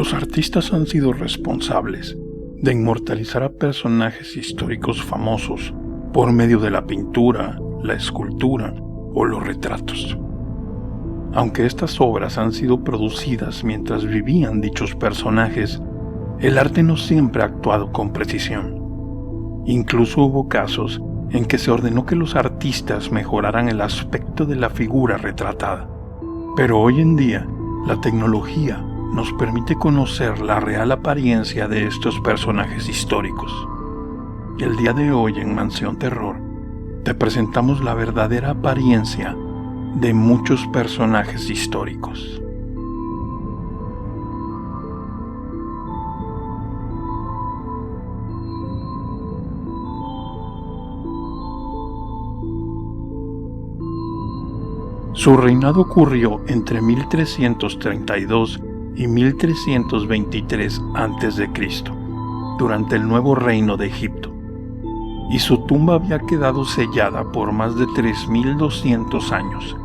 Los artistas han sido responsables de inmortalizar a personajes históricos famosos por medio de la pintura, la escultura o los retratos. Aunque estas obras han sido producidas mientras vivían dichos personajes, el arte no siempre ha actuado con precisión. Incluso hubo casos en que se ordenó que los artistas mejoraran el aspecto de la figura retratada. Pero hoy en día, la tecnología nos permite conocer la real apariencia de estos personajes históricos. Y el día de hoy en Mansión Terror, te presentamos la verdadera apariencia de muchos personajes históricos. Su reinado ocurrió entre 1332 y 1323 a.C., durante el Nuevo Reino de Egipto, y su tumba había quedado sellada por más de 3200 años.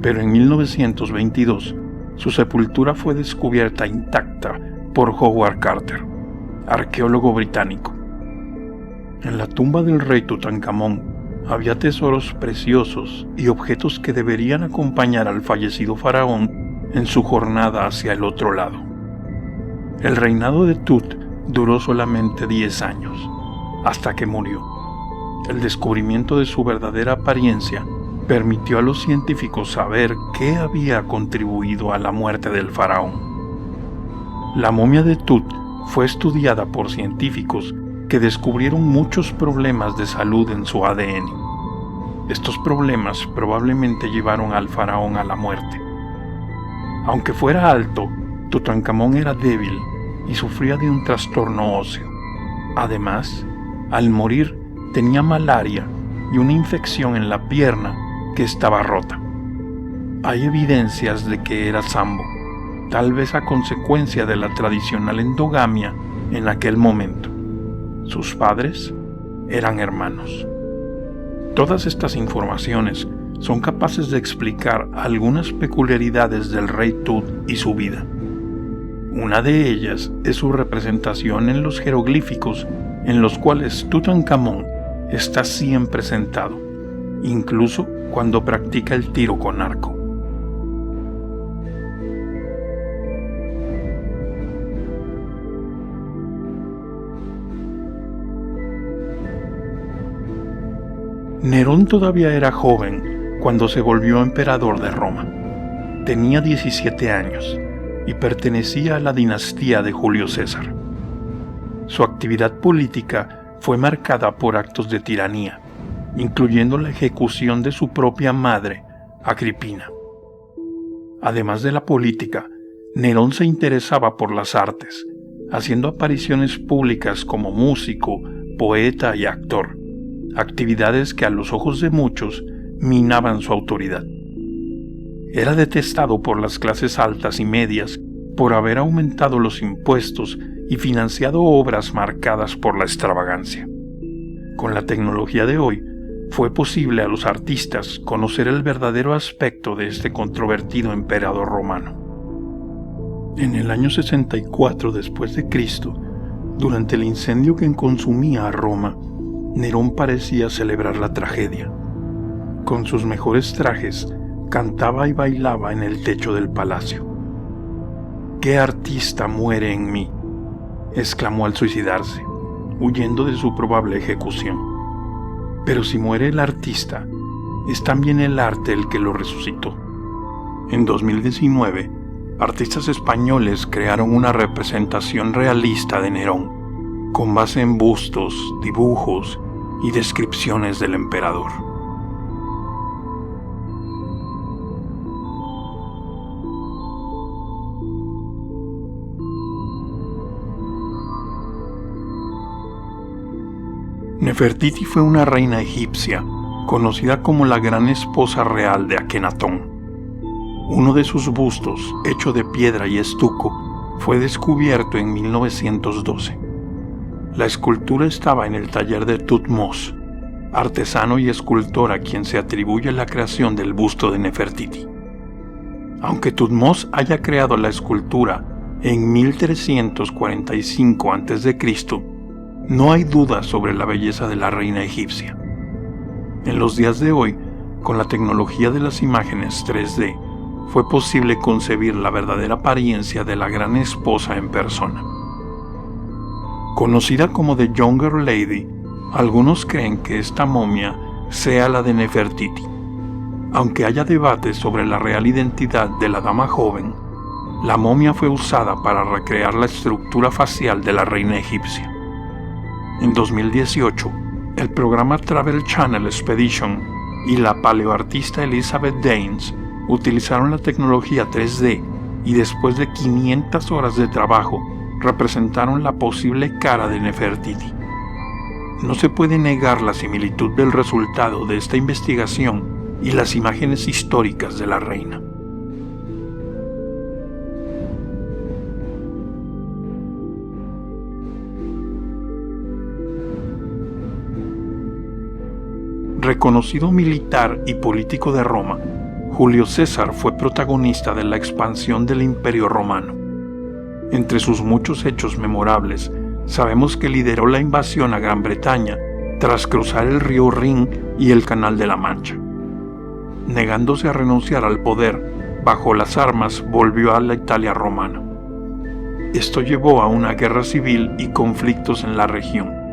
Pero en 1922, su sepultura fue descubierta intacta por Howard Carter, arqueólogo británico. En la tumba del rey Tutankamón había tesoros preciosos y objetos que deberían acompañar al fallecido faraón en su jornada hacia el otro lado. El reinado de Tut duró solamente 10 años, hasta que murió. El descubrimiento de su verdadera apariencia permitió a los científicos saber qué había contribuido a la muerte del faraón. La momia de Tut fue estudiada por científicos que descubrieron muchos problemas de salud en su ADN. Estos problemas probablemente llevaron al faraón a la muerte. Aunque fuera alto, Tutankamón era débil y sufría de un trastorno óseo. Además, al morir tenía malaria y una infección en la pierna que estaba rota. Hay evidencias de que era sambo, tal vez a consecuencia de la tradicional endogamia en aquel momento. Sus padres eran hermanos. Todas estas informaciones son capaces de explicar algunas peculiaridades del rey Tut y su vida. Una de ellas es su representación en los jeroglíficos, en los cuales Tutankamón está siempre sentado, incluso cuando practica el tiro con arco. Nerón todavía era joven cuando se volvió emperador de Roma. Tenía 17 años y pertenecía a la dinastía de Julio César. Su actividad política fue marcada por actos de tiranía, incluyendo la ejecución de su propia madre, Agripina. Además de la política, Nerón se interesaba por las artes, haciendo apariciones públicas como músico, poeta y actor, actividades que a los ojos de muchos minaban su autoridad. Era detestado por las clases altas y medias por haber aumentado los impuestos y financiado obras marcadas por la extravagancia. Con la tecnología de hoy, fue posible a los artistas conocer el verdadero aspecto de este controvertido emperador romano. En el año 64 después de Cristo, durante el incendio que consumía a Roma, Nerón parecía celebrar la tragedia. Con sus mejores trajes, cantaba y bailaba en el techo del palacio. «¿Qué artista muere en mí?», exclamó al suicidarse, huyendo de su probable ejecución. Pero si muere el artista, es también el arte el que lo resucitó. En 2019, artistas españoles crearon una representación realista de Nerón, con base en bustos, dibujos y descripciones del emperador. Nefertiti fue una reina egipcia, conocida como la gran esposa real de Akenatón. Uno de sus bustos, hecho de piedra y estuco, fue descubierto en 1912. La escultura estaba en el taller de Thutmose, artesano y escultor a quien se atribuye la creación del busto de Nefertiti. Aunque Thutmose haya creado la escultura en 1345 a.C., no hay duda sobre la belleza de la reina egipcia. En los días de hoy, con la tecnología de las imágenes 3D, fue posible concebir la verdadera apariencia de la gran esposa en persona. Conocida como The Younger Lady, algunos creen que esta momia sea la de Nefertiti. Aunque haya debates sobre la real identidad de la dama joven, la momia fue usada para recrear la estructura facial de la reina egipcia. En 2018, el programa Travel Channel Expedition y la paleoartista Elizabeth Daines utilizaron la tecnología 3D y después de 500 horas de trabajo representaron la posible cara de Nefertiti. No se puede negar la similitud del resultado de esta investigación y las imágenes históricas de la reina. Reconocido militar y político de Roma, Julio César fue protagonista de la expansión del Imperio Romano. Entre sus muchos hechos memorables, sabemos que lideró la invasión a Gran Bretaña tras cruzar el río Rin y el Canal de la Mancha. Negándose a renunciar al poder, bajo las armas volvió a la Italia romana. Esto llevó a una guerra civil y conflictos en la región.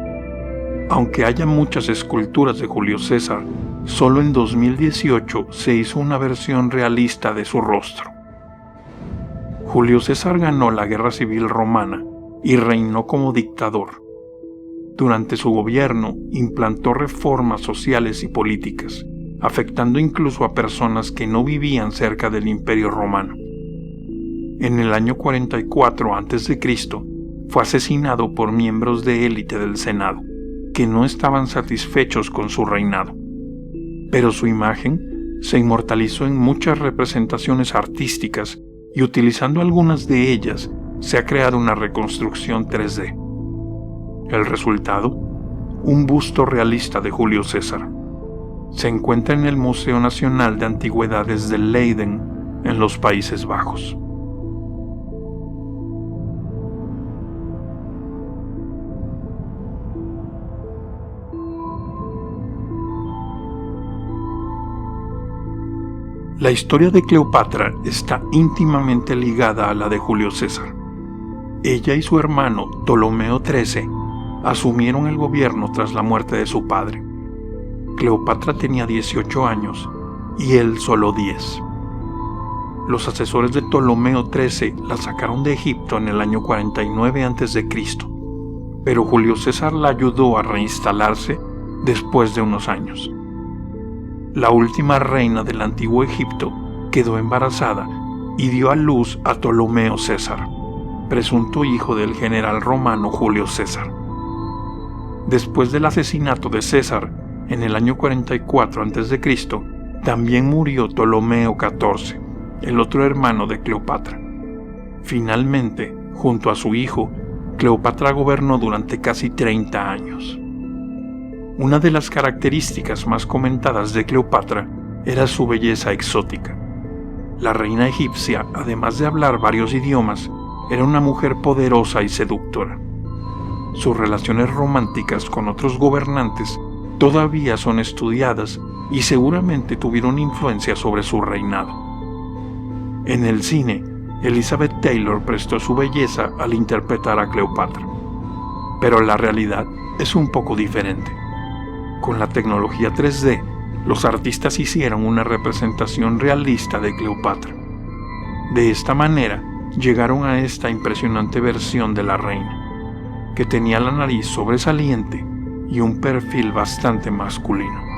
Aunque haya muchas esculturas de Julio César, solo en 2018 se hizo una versión realista de su rostro. Julio César ganó la guerra civil romana y reinó como dictador. Durante su gobierno implantó reformas sociales y políticas, afectando incluso a personas que no vivían cerca del Imperio Romano. En el año 44 a.C., fue asesinado por miembros de élite del Senado, que no estaban satisfechos con su reinado. Pero su imagen se inmortalizó en muchas representaciones artísticas y utilizando algunas de ellas se ha creado una reconstrucción 3D. El resultado, un busto realista de Julio César. Se encuentra en el Museo Nacional de Antigüedades de Leiden, en los Países Bajos. La historia de Cleopatra está íntimamente ligada a la de Julio César. Ella y su hermano Ptolomeo XIII asumieron el gobierno tras la muerte de su padre. Cleopatra tenía 18 años y él solo 10. Los asesores de Ptolomeo XIII la sacaron de Egipto en el año 49 a.C., pero Julio César la ayudó a reinstalarse después de unos años. La última reina del antiguo Egipto quedó embarazada y dio a luz a Ptolomeo César, presunto hijo del general romano Julio César. Después del asesinato de César, en el año 44 a.C., también murió Ptolomeo XIV, el otro hermano de Cleopatra. Finalmente, junto a su hijo, Cleopatra gobernó durante casi 30 años. Una de las características más comentadas de Cleopatra era su belleza exótica. La reina egipcia, además de hablar varios idiomas, era una mujer poderosa y seductora. Sus relaciones románticas con otros gobernantes todavía son estudiadas y seguramente tuvieron influencia sobre su reinado. En el cine, Elizabeth Taylor prestó su belleza al interpretar a Cleopatra. Pero la realidad es un poco diferente. Con la tecnología 3D, los artistas hicieron una representación realista de Cleopatra. De esta manera, llegaron a esta impresionante versión de la reina, que tenía la nariz sobresaliente y un perfil bastante masculino.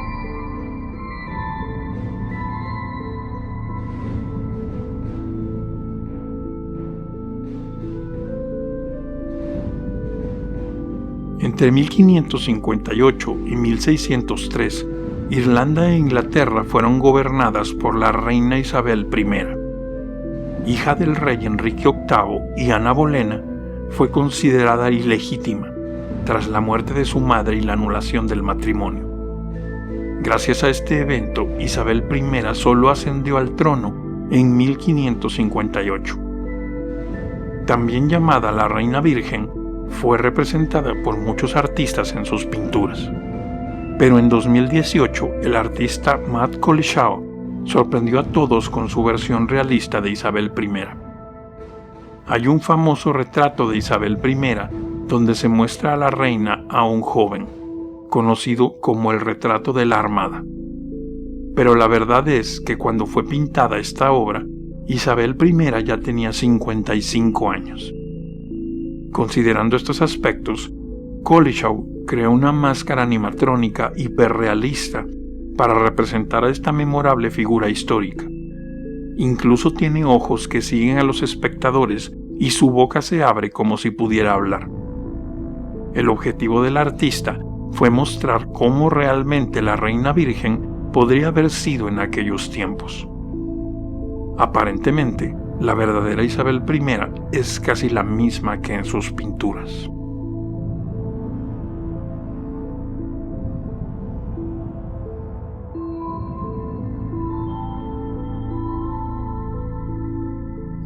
Entre 1558 y 1603, Irlanda e Inglaterra fueron gobernadas por la reina Isabel I. Hija del rey Enrique VIII y Ana Bolena, fue considerada ilegítima tras la muerte de su madre y la anulación del matrimonio. Gracias a este evento, Isabel I solo ascendió al trono en 1558. También llamada la Reina Virgen, fue representada por muchos artistas en sus pinturas. Pero en 2018, el artista Matt Collishaw sorprendió a todos con su versión realista de Isabel I. Hay un famoso retrato de Isabel I donde se muestra a la reina aún joven, conocido como el retrato de la Armada. Pero la verdad es que cuando fue pintada esta obra, Isabel I ya tenía 55 años. Considerando estos aspectos, Collishaw creó una máscara animatrónica hiperrealista para representar a esta memorable figura histórica. Incluso tiene ojos que siguen a los espectadores y su boca se abre como si pudiera hablar. El objetivo del artista fue mostrar cómo realmente la Reina Virgen podría haber sido en aquellos tiempos. Aparentemente, la verdadera Isabel I es casi la misma que en sus pinturas.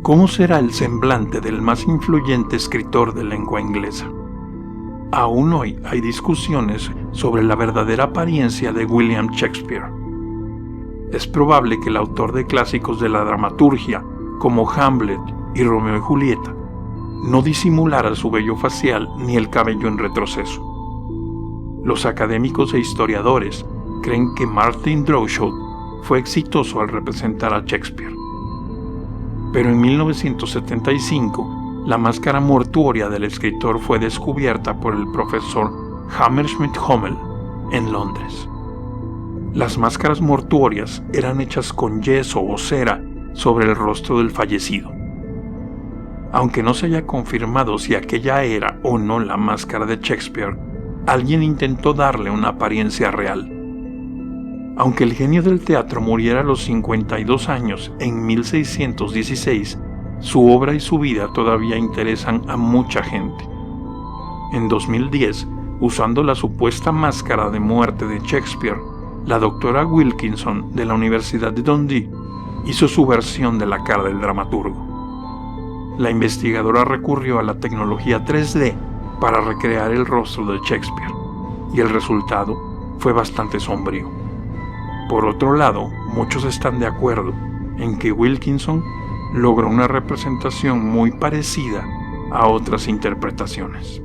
¿Cómo será el semblante del más influyente escritor de lengua inglesa? Aún hoy hay discusiones sobre la verdadera apariencia de William Shakespeare. Es probable que el autor de clásicos de la dramaturgia, como Hamlet y Romeo y Julieta, no disimulara su vello facial ni el cabello en retroceso. Los académicos e historiadores creen que Martin Droeshout fue exitoso al representar a Shakespeare. Pero en 1975, la máscara mortuoria del escritor fue descubierta por el profesor Hammersmith Hummel en Londres. Las máscaras mortuorias eran hechas con yeso o cera sobre el rostro del fallecido. Aunque no se haya confirmado si aquella era o no la máscara de Shakespeare, alguien intentó darle una apariencia real. Aunque el genio del teatro muriera a los 52 años en 1616, su obra y su vida todavía interesan a mucha gente. En 2010, usando la supuesta máscara de muerte de Shakespeare, la doctora Wilkinson de la Universidad de Dundee hizo su versión de la cara del dramaturgo. La investigadora recurrió a la tecnología 3D para recrear el rostro de Shakespeare, y el resultado fue bastante sombrío. Por otro lado, muchos están de acuerdo en que Wilkinson logró una representación muy parecida a otras interpretaciones.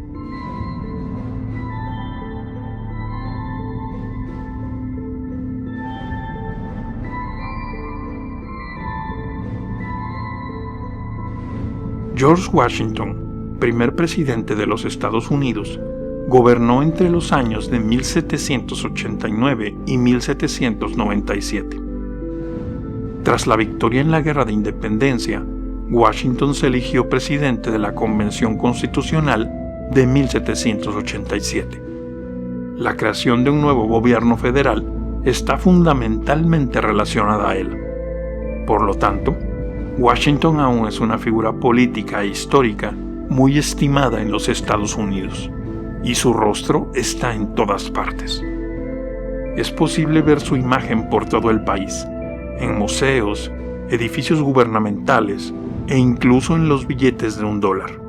George Washington, primer presidente de los Estados Unidos, gobernó entre los años de 1789 y 1797. Tras la victoria en la Guerra de Independencia, Washington se eligió presidente de la Convención Constitucional de 1787. La creación de un nuevo gobierno federal está fundamentalmente relacionada a él. Por lo tanto, Washington aún es una figura política e histórica muy estimada en los Estados Unidos, y su rostro está en todas partes. Es posible ver su imagen por todo el país, en museos, edificios gubernamentales e incluso en los billetes de $1.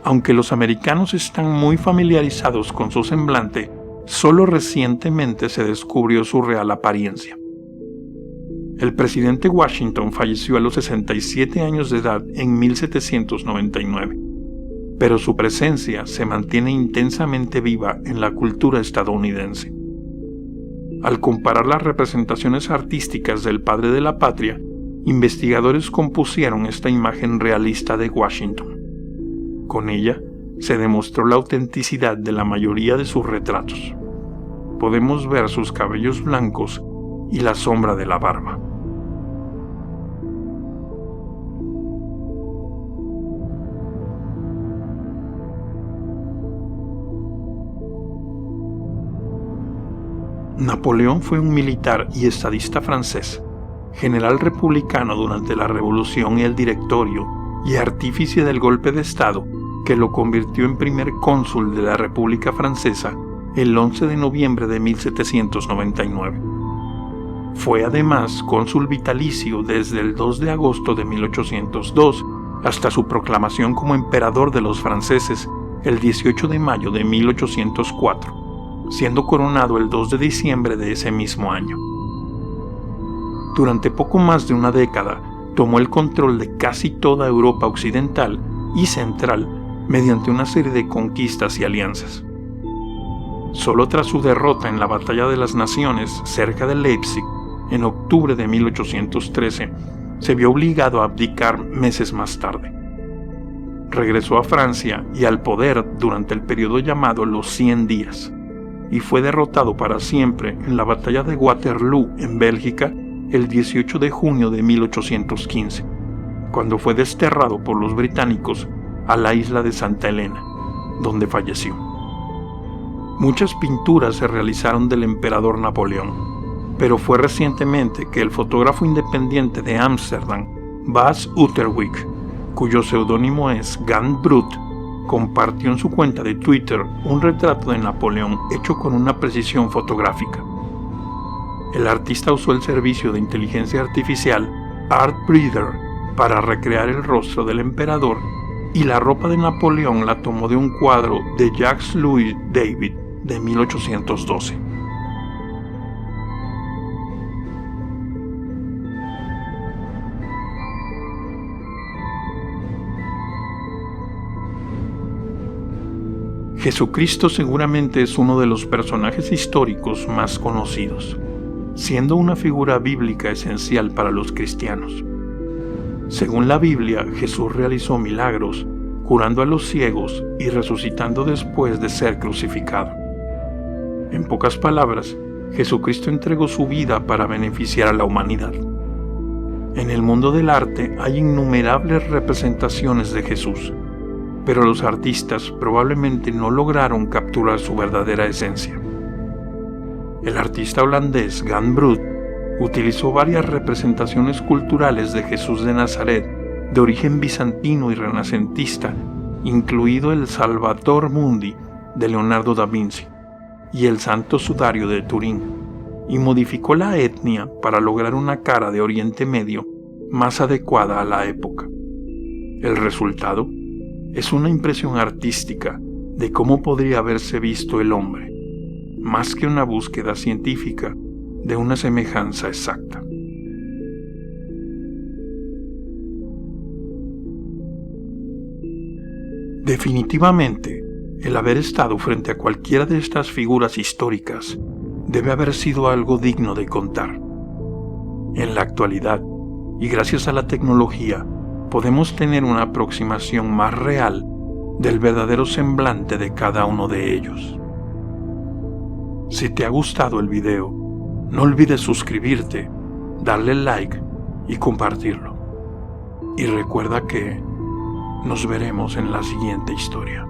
Aunque los americanos están muy familiarizados con su semblante, solo recientemente se descubrió su real apariencia. El presidente Washington falleció a los 67 años de edad en 1799, pero su presencia se mantiene intensamente viva en la cultura estadounidense. Al comparar las representaciones artísticas del padre de la patria, investigadores compusieron esta imagen realista de Washington. Con ella se demostró la autenticidad de la mayoría de sus retratos. Podemos ver sus cabellos blancos y la sombra de la barba. Napoleón fue un militar y estadista francés, general republicano durante la Revolución y el Directorio, y artífice del golpe de Estado que lo convirtió en primer cónsul de la República Francesa el 11 de noviembre de 1799. Fue además cónsul vitalicio desde el 2 de agosto de 1802 hasta su proclamación como emperador de los franceses el 18 de mayo de 1804, siendo coronado el 2 de diciembre de ese mismo año. Durante poco más de una década, tomó el control de casi toda Europa occidental y central mediante una serie de conquistas y alianzas. Solo tras su derrota en la Batalla de las Naciones, cerca de Leipzig, en octubre de 1813, se vio obligado a abdicar meses más tarde. Regresó a Francia y al poder durante el periodo llamado los 100 días, y fue derrotado para siempre en la Batalla de Waterloo, en Bélgica, el 18 de junio de 1815, cuando fue desterrado por los británicos a la isla de Santa Elena, donde falleció. Muchas pinturas se realizaron del emperador Napoleón, pero fue recientemente que el fotógrafo independiente de Ámsterdam, Bas Uterwijk, cuyo seudónimo es Jan Brut, compartió en su cuenta de Twitter un retrato de Napoleón hecho con una precisión fotográfica. El artista usó el servicio de inteligencia artificial Artbreeder para recrear el rostro del emperador, y la ropa de Napoleón la tomó de un cuadro de Jacques-Louis David de 1812. Jesucristo seguramente es uno de los personajes históricos más conocidos, siendo una figura bíblica esencial para los cristianos. Según la Biblia, Jesús realizó milagros, curando a los ciegos y resucitando después de ser crucificado. En pocas palabras, Jesucristo entregó su vida para beneficiar a la humanidad. En el mundo del arte hay innumerables representaciones de Jesús, pero los artistas probablemente no lograron capturar su verdadera esencia. El artista holandés Jan Brut utilizó varias representaciones culturales de Jesús de Nazaret de origen bizantino y renacentista, incluido el Salvator Mundi de Leonardo da Vinci y el Santo Sudario de Turín, y modificó la etnia para lograr una cara de Oriente Medio más adecuada a la época. El resultado es una impresión artística de cómo podría haberse visto el hombre, más que una búsqueda científica de una semejanza exacta. Definitivamente, el haber estado frente a cualquiera de estas figuras históricas debe haber sido algo digno de contar. En la actualidad, y gracias a la tecnología, podemos tener una aproximación más real del verdadero semblante de cada uno de ellos. Si te ha gustado el video, no olvides suscribirte, darle like y compartirlo. Y recuerda que nos veremos en la siguiente historia.